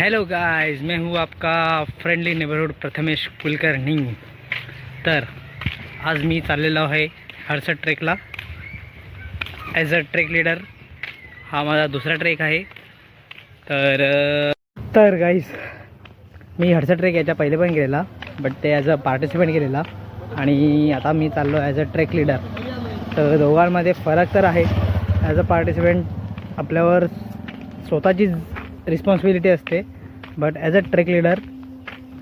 Hello guys, मैं हूँ आपका फ्रेंडली नेबरहुड प्रथमेश कुलकर्णी। तर आज मी चाललेलो आहे हडसर ट्रेकला ॲज अ ट्रेक लीडर। हा माझा दुसरा ट्रेक आहे। तर गाइस, मी हडसर ट्रेक याच्या पहिले पण गेलेला, बट ते ॲज अ पार्टिसिपेंट गेलेला आणि आता मी चाललो ॲज अ ट्रेक लीडर। तर दोघांमध्ये फरक तर आहे। ॲज अ पार्टिसिपेंट आपल्यावर स्वतःची रिस्पॉन्सिबिलिटी असते, but as a trek leader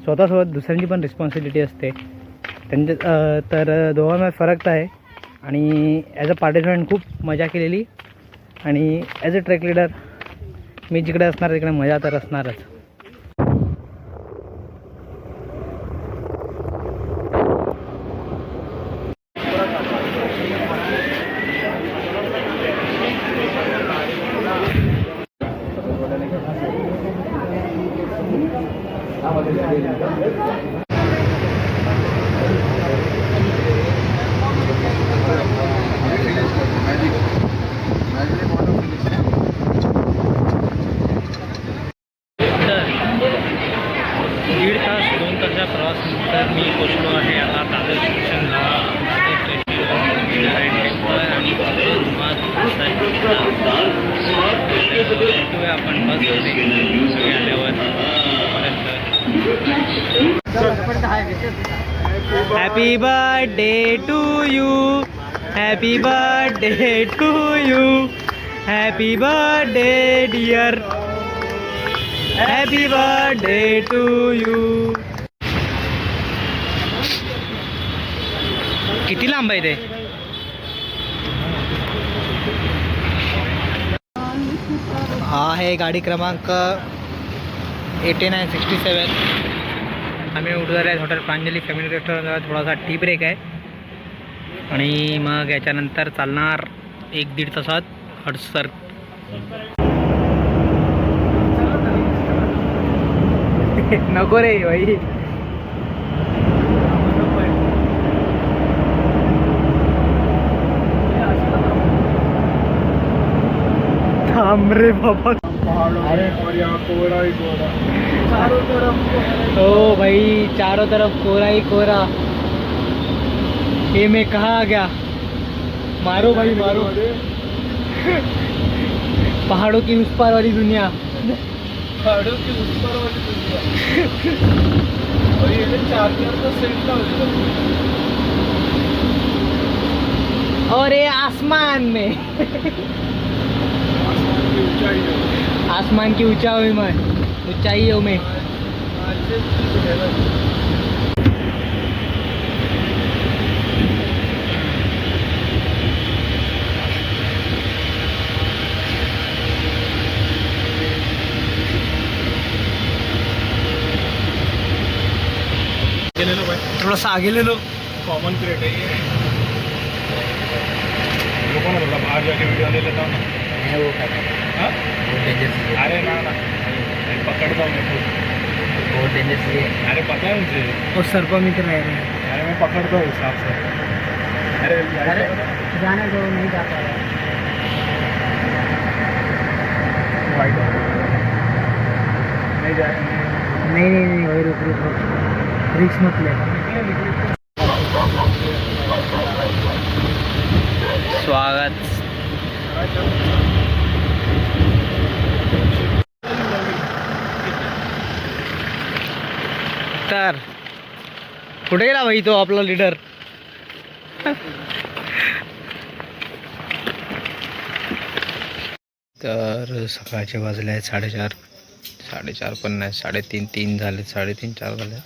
स्वतःसोबत दुसऱ्यांची पण रिस्पॉन्सिबिलिटी असते त्यांच्या। तर दोघांमध्ये फरक तर आहे आणि ॲज अ पार्टिसिपेंट खूप मजा केलेली आणि ॲज अ ट्रेक लीडर मी जिकडे असणार तिकडे मजा तर असणारच। दीड तास 2 तासाच्या प्रवासानंतर मी पोचलो आहे आता दादर स्टेशनला। आपण बसमध्ये आल्यावर happy birthday to you, happy birthday to you, happy birthday dear, happy birthday to you. किती लांब आहे ते? हा आहे गाडी क्रमांक 8967। आम्ही उठलेले आहेत हॉटेल प्रांजली फॅमिली रेस्टॉरंटला। थोडासा टी ब्रेक आहे आणि मग याच्यानंतर चालणार 1-1.5 तासात हडसर। नको रे भाई, थांब रे बाबा। ओ भाई, चारों तरफ कोहरा ही कोहरा। ये मैं कहाँ आ गया? मारो भाई मारो। पहाड़ों की उस पार वाली दुनिया, पहाड़ों की उस पार वाली दुनिया। और ये चार्जर का सेट का और ये आसमान में आसमान की ऊंचाई में, ऊंचाइयों में। थोड़ा सा आगे ले लो। कॉमन क्रेट है ये। लोगों ने बोला बाहर जाके वीडियो ले लेता हूँ ना। मैं वो करता हूँ। हाँ? बहुत डेंजर। अरे ना ना, मैं पकड़ता हूँ मैं खुद। बहुत डेंजर से। अरे पता है मुझे। और सर्पा मित्र रह रहे हैं। अरे मैं पकड़ता हूँ हिसाब से। अरे जाने दो, नहीं जा पा रहा। वाइट नहीं जाए। नहीं वही रुक, रिक्स मत ले। स्वागत। तर कुठे गेला भाई तो आपला लीडर? तर सकाळचे वाजले आहेत 4:30 पण नाही, 3:30 झाले, 3:30-4 झाले।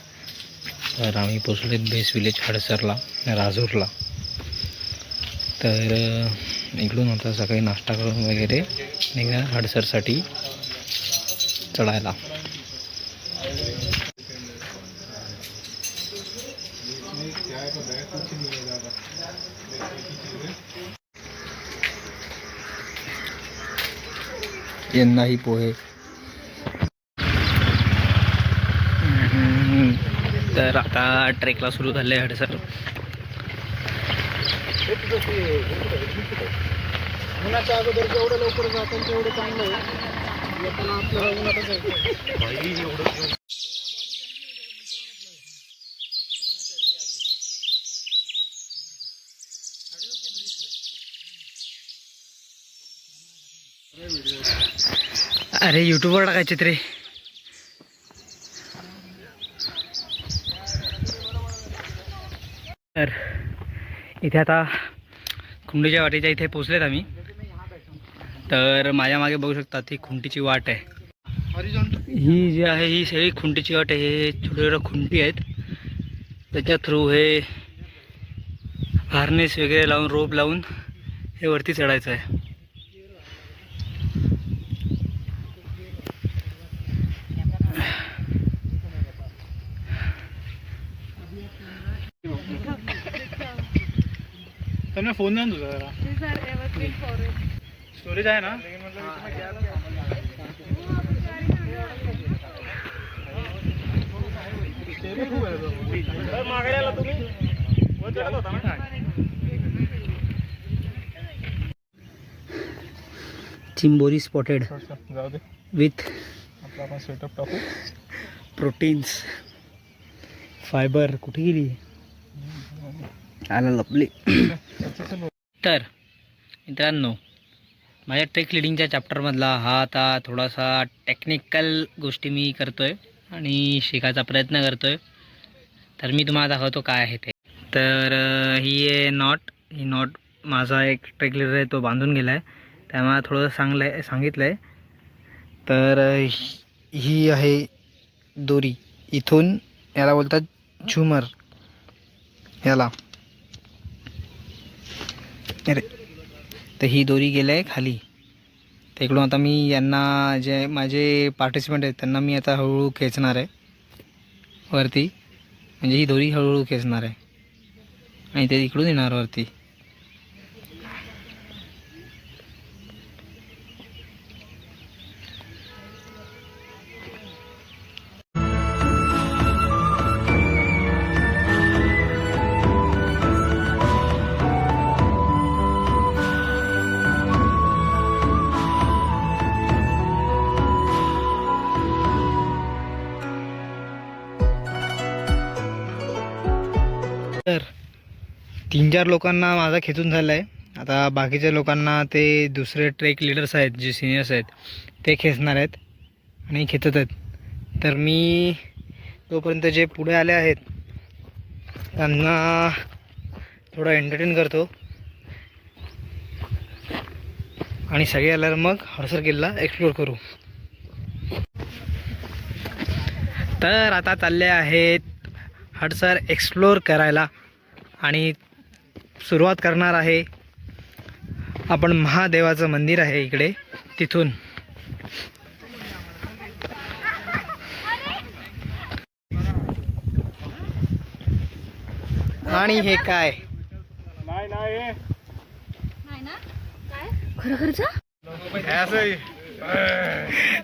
तर आम्ही पोचलेत बेस विलेज हडसरला, राजूरला। तर इकडून आता सकाळी नाश्ता करून वगैरे निघा हडसरसाठी चढायला। यांनाही पोहे। तर आता ट्रेकला सुरू झाले हडसर। उन्हाच्या अगोदर जेवढं लवकर जातं तेवढं चांगलं आहे. अरे यूट्यूबवर टाकायचे रे. तर इथे आता खुंटीच्या वाटेच्या इथे पोचलेत आम्ही. तर माझ्या मागे बघू शकता ती खुंटीची वाट आहे. ही जी आहे ही सगळी खुंटीची वाट आहे. हे छोटे छोटे खुंटी आहेत, त्याच्या थ्रू हे हार्नेस वगैरे लावून रोप लावून हे वरती चढायचं आहे. तर मी फोन द्या ना तुझा जरा. स्टोरेज आहे ना. चिंबोरी स्पॉटेड जाऊ दे. विथ आपला आपण सेटअप टाकू. Proteins fibre. कुठे गेली आला लपली. तर मित्रांनो, माझ्या ट्रेक लिडिंगच्या चॅप्टरमधला हा आता थोडासा टेक्निकल गोष्टी मी करतो आहे आणि शिकायचा प्रयत्न करतो आहे. तर मी तुम्हाला दाखवतो काय आहे ते. तर ही आहे नॉट. ही नॉट माझा एक ट्रेक लिडर आहे, तो बांधून गेला आहे. त्यामुळे थोडंसं सांगितलं आहे. तर ही आहे दोरी. इथून याला बोलतात झुमर. याला अरे तर ही दोरी गेलं आहे खाली. तर इकडून आता मी यांना जे माझे पार्टिसिपंट आहेत त्यांना मी आता हळूहळू खेचणार आहे वरती. म्हणजे ही दोरी हळूहळू खेचणार आहे आणि ते इकडून येणार वरती. तर 3-4 लोकांना माझा खेचून झाला आहे. आता बाकीच्या लोकांना ते दुसरे ट्रेक लिडर्स आहेत जे सिनियर्स आहेत ते खेचणार आहेत आणि खेचत आहेत. तर मी तोपर्यंत जे पुढे आले आहेत त्यांना थोडं एंटरटेन करतो आणि सगळे आल्यावर मग हडसर किल्ला एक्सप्लोर करू. तर आता चालले आहेत हडसर एक्सप्लोर करायला आणि सुरुवात करणार आहे आपण. महादेवाचं मंदिर आहे इकडे, तिथून. आणि हे काय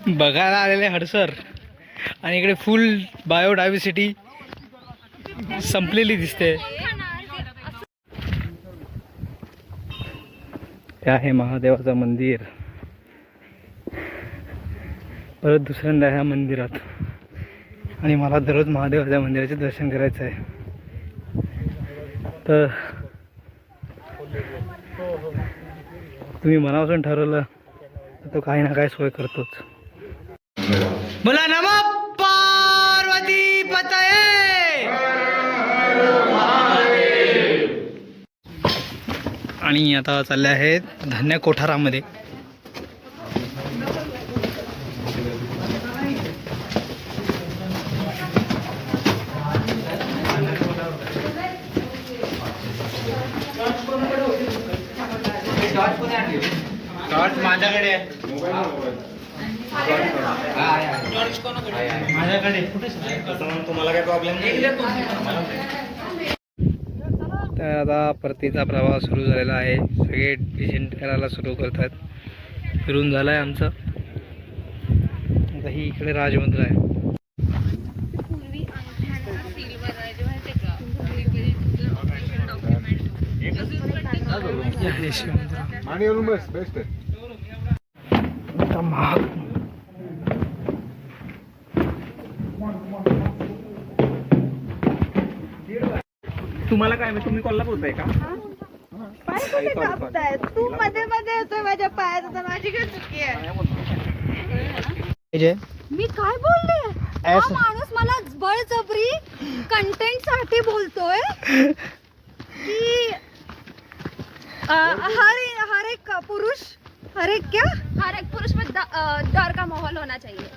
बघायला आलेले हडसर आणि इकडे फुल बायोडायव्हर्सिटी संपलेली दिसते. हे आहे महादेवाचं मंदिर. परत दुसऱ्यांदा ह्या मंदिरात. आणि मला दररोज महादेवाच्या मंदिराचे दर्शन करायचं आहे. तर तुम्ही मनापासून ठरवलं तर तो काही ना काही सोय करतोच. बोला नमः पार्वती पतये. आणि आता चालले आहेत धान्य कोठारामध्ये. माझ्याकडे तुम्हाला काय प्रॉब्लेम नाही. तर आता परतीचा प्रवास सुरू झालेला आहे. सगळे डिसेंट करायला सुरू करतात. फिरून झालं आहे आमचं. आता ही इकडे राजमंदिर आहे. महाग तुम्हाला काय तुम्ही कोल्हापूरचा आहे का? पाय कुठे कापताय? तू मध्ये मध्ये येतोय माझ्या पायात, आता माझी काय चुकी आहे? मी काय बोलले? हा माणूस मला बळजबरी कंटेंट साठी बोलतोय की हर एक पुरुष हर एक पुरुष में डर का माहौल होना चाहिए.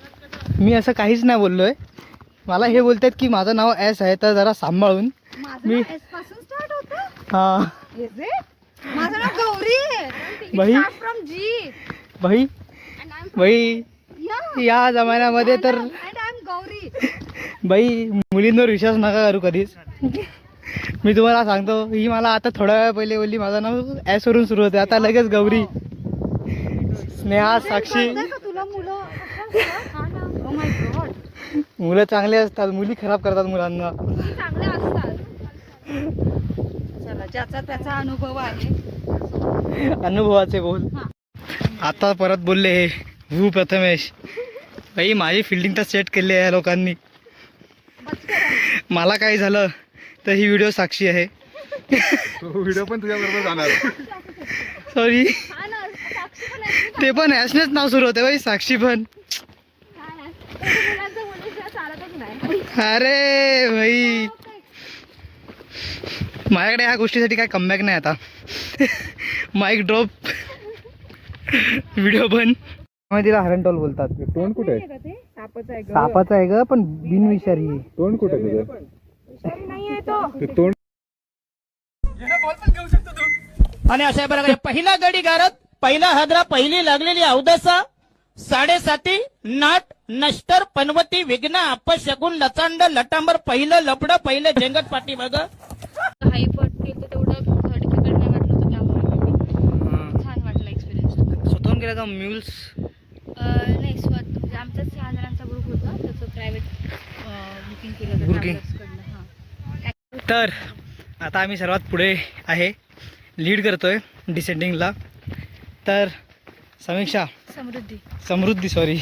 मी असं काहीच नाही बोललोय. मला हे बोलतात की माझं नाव एस आहे तर जरा सांभाळून. माझं एस पासून स्टार्ट होतं. हा माझं नाव गौरी आहे. बाई. फ्रॉम जी. भाई भाई या जमान्यामध्ये तर अँड आय एम गौरी. बाई मुलींवर विश्वास नका करू कधीच. मी तुम्हाला सांगतो, ही मला आता थोड्या वेळा पहिले बोलली माझं नाव एस वरून सुरू होते, आता लगेच गौरी. स्नेहा, साक्षी. तुला मुलं Oh my God. मुलं चांगले असतात, मुली खराब करतात मुलांना. चांगले असतात. चला, ज्याचा त्याचा अनुभव आहे. अनुभवाचे बोल. आता परत बोलले हे वू प्रथमेश. बाई माझी फिल्डिंग तर सेट केली आहे या लोकांनी. मला काही झालं तर ही व्हिडिओ साक्षी आहे. व्हिडिओ पण तुझ्या बरोबर जाणार. सॉरी, ते पण ॲशनेच नाव सुरू होते बाई, साक्षी पण. अरे भाई, माझ्याकडे ह्या गोष्टीसाठी काय कमबॅक नाही आता. माईक ड्रॉप, व्हिडिओ पण. तिला हरणटोल बोलतात. तोंड कुठे आहे? सापाचं आहे ग, पण बिनविषारी. तोंड कुठे आहे तुझं? ते तोंड. आणि अशा प्रकारे पहिला गडी गारत, पहिला हादरा, पहिली लागलेली अवदसा, 7.5 नाट नष्टर पनवती विघ्न अपशगुन लचांड लटांबर, पहिलं लपड, पहिलं जंगत पाठी बघ. हाई पट केलं तेवढं डिफिकल्ट नाही वाटलं होतं, त्यामुळे छान वाटलं एक्सपिरियन्स. स्वतःहून गेला का म्युल्स? नाही म्हणजे आमचा 6 जणांचा ग्रुप होता, त्याचं प्रायव्हेट बुकिंग केलं होतं Booking. ट्रॅव्हलर्सकडनं. हां, तर आता आम्ही सर्वात पुढे आहे, लीड करतोय डिसेंडिंगला. तर समीक्षा, समृद्धी सॉरी.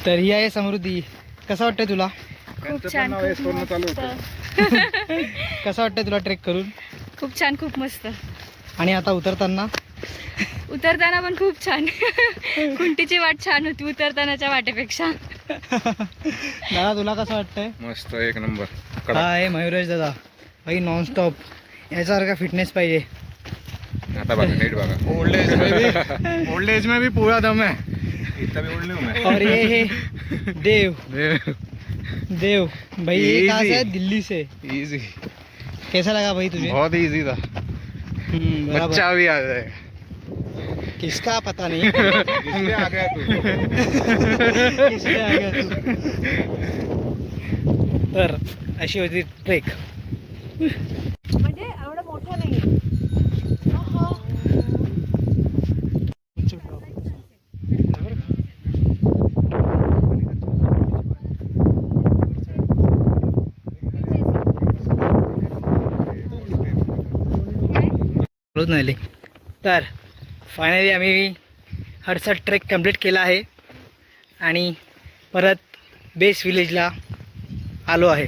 तर ही आहे समृद्धी. कसं वाटतंय तुला? खूप छान, कसं वाटतंय तुला ट्रेक करून? खूप छान, खूप मस्त. आणि आता उतरताना पण खूप छान. खुंटीची वाट छान होती उतरतानाच्या वाटेपेक्षा. दादा तुला कसं वाटतंय? मस्त, एक नंबर. हा आहे मयुरेश दादा. भाई नॉनस्टॉप याच्यासारखा फिटनेस पाहिजे. आता बघा, नीट बघा. ओल्ड एज में भी पूरा दम है. इतना भी ओल्ड नहीं हूं मैं. और ये है देव. देव भाई, ये कहाँ से है? दिल्ली से. इजी, कैसा लगा भाई तुझे? बहुत इजी था. बराबर. बच्चा भी आ जाए. किसका पता नहीं. किसने आ गया तू? किसने आ गया तू? तर अशी होती ट्रेक. म्हणजे एवढं मोठं नाही. नाही. तर फायनली आम्ही हडसर ट्रेक कंप्लीट केला आहे आणि परत बेस विलेजला आलो आहे.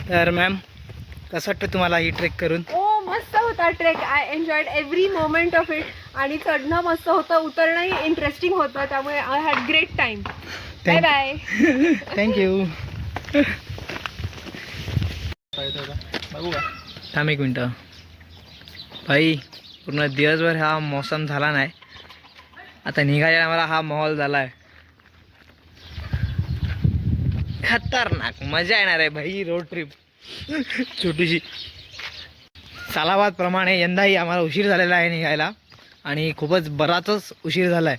तर मॅम, कसं वाटतं तुम्हाला ही ट्रेक करून? मस्त होता trek. I enjoyed every moment of it. आणि चढणं मस्त होतं, उतरणंही इंटरेस्टिंग होतं, त्यामुळे I had great time. Bye bye. Thank you. बघू का? थांब एक मिनटं. भाई पूर्ण दिवसभर हा मौसम झाला नाही, आता निघायला मला हा माहोल झाला आहे. खतरनाक मजा येणार आहे भाई. रोड ट्रिप छोटीशी. सालाबाद प्रमाणे यंदाही आम्हाला उशीर झालेला आहे निघायला, आणि खूपच बराचच उशीर झाला आहे.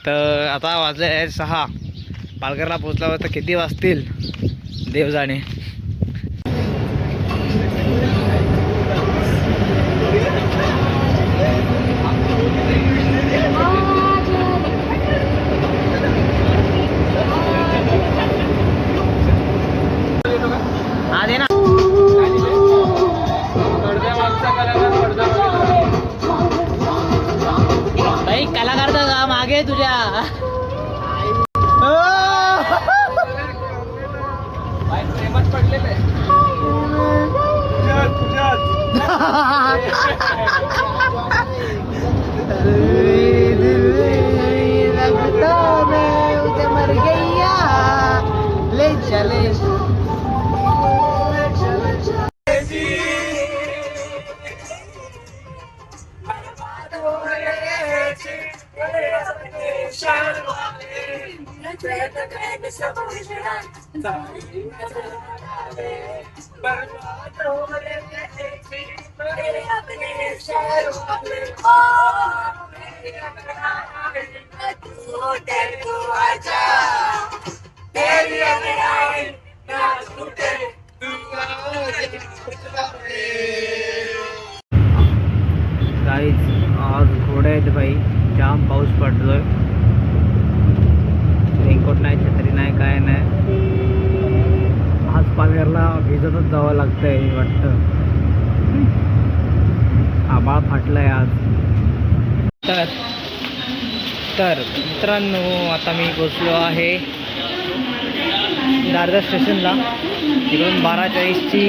तर आता वाजले आहे 6. पालघरला पोचल्यावर तर किती वाजतील देव जाणे. भाई कलाकार तर मागे तुझ्या. गाईज आज घोडे आहेत बाई, जाम पाऊस पडतोय. रेनकोट नाही, छत्री नाही, काय नाही. आज पालघरला भिजतच जावं लागतंय वाटतं. आभाळ फाटलंय आज. तर मित्रांनो, आता मी पोचलो आहे दादर स्टेशनला. तिकडून 12:40ची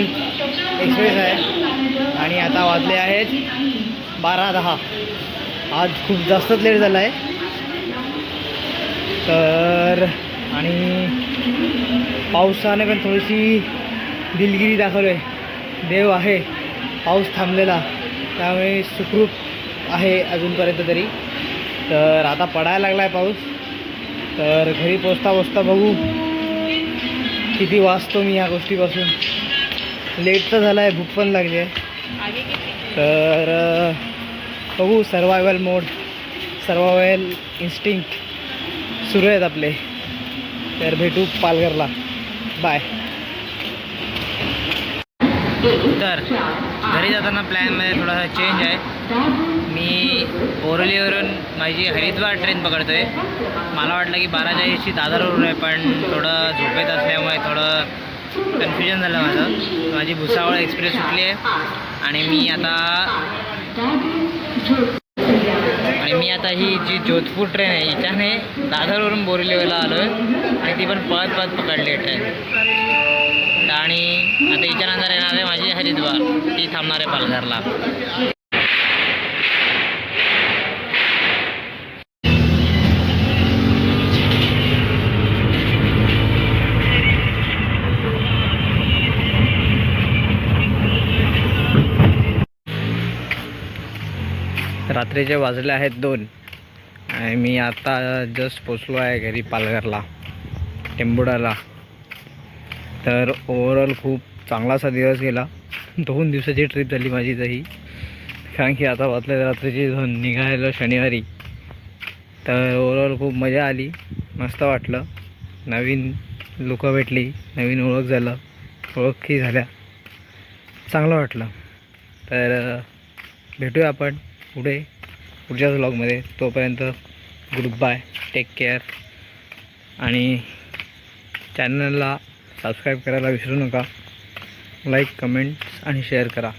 एक्सप्रेस आहे आणि आता वाजले आहेत 12:10. आज खूप जास्तच लेट झाला आहे. तर आणि पावसाने पण थोडीशी दिलगिरी दाखवली आहे. देव आहे पाऊस थांबलेला, त्यामुळे सुखरूप आहे अजूनपर्यंत तरी. तर आता पडायला लागला आहे पाऊस. तर घरी पोचता बघू किती वाचतो मी या गोष्टीपासून. लेट तर झाला आहे, भूक पण लागली आहे. तर बघू, सर्वायवल मोड, सर्वायवल इन्स्टिंक्ट सुरू आहेत आपले. तर भेटू पालघरला. बाय. तर घरी जाताना प्लॅनमध्ये थोडासा चेंज आहे. मी बोरिवलीवरून माझी हरिद्वार ट्रेन पकडतो आहे. मला वाटलं की 12:40ची दादरवरून आहे, पण थोडं झोपेत असल्यामुळे थोडं कन्फ्युजन झालं माझं. माझी भुसावळ एक्सप्रेस सुटली आहे आणि मी आता ही जी जोधपूर ट्रेन आहे हिच्याने दादरवरून बोरिवलीला आलो आहे आणि ती पण पळत पकडली आहे ट्रेन. आणि आता हिच्यानंतर येणार आहे माझी हरिद्वार, ती थांबणार आहे पालघरला. रात्रीचे वाजले आहेत 2 आणि मी आता जस्ट पोचलो आहे घरी पालघरला, टेंबुडाला. तर ओव्हरऑल खूप चांगलासा दिवस गेला. 2 दिवसाची ट्रिप झाली माझी तरी, कारण की आता वाजले रात्रीची 2, निघायला शनिवारी. तर ओव्हरऑल खूप मजा आली, मस्त वाटलं. नवीन लोकं भेटली, नवीन ओळखी झाल्या, चांगलं वाटलं. तर भेटूया आपण पुढच्याच व्लॉगमध्ये. तोपर्यंत गुड बाय, टेक केअर. आणि चॅनलला सबस्क्राईब करायला विसरू नका. लाईक, कमेंट्स आणि शेअर करा.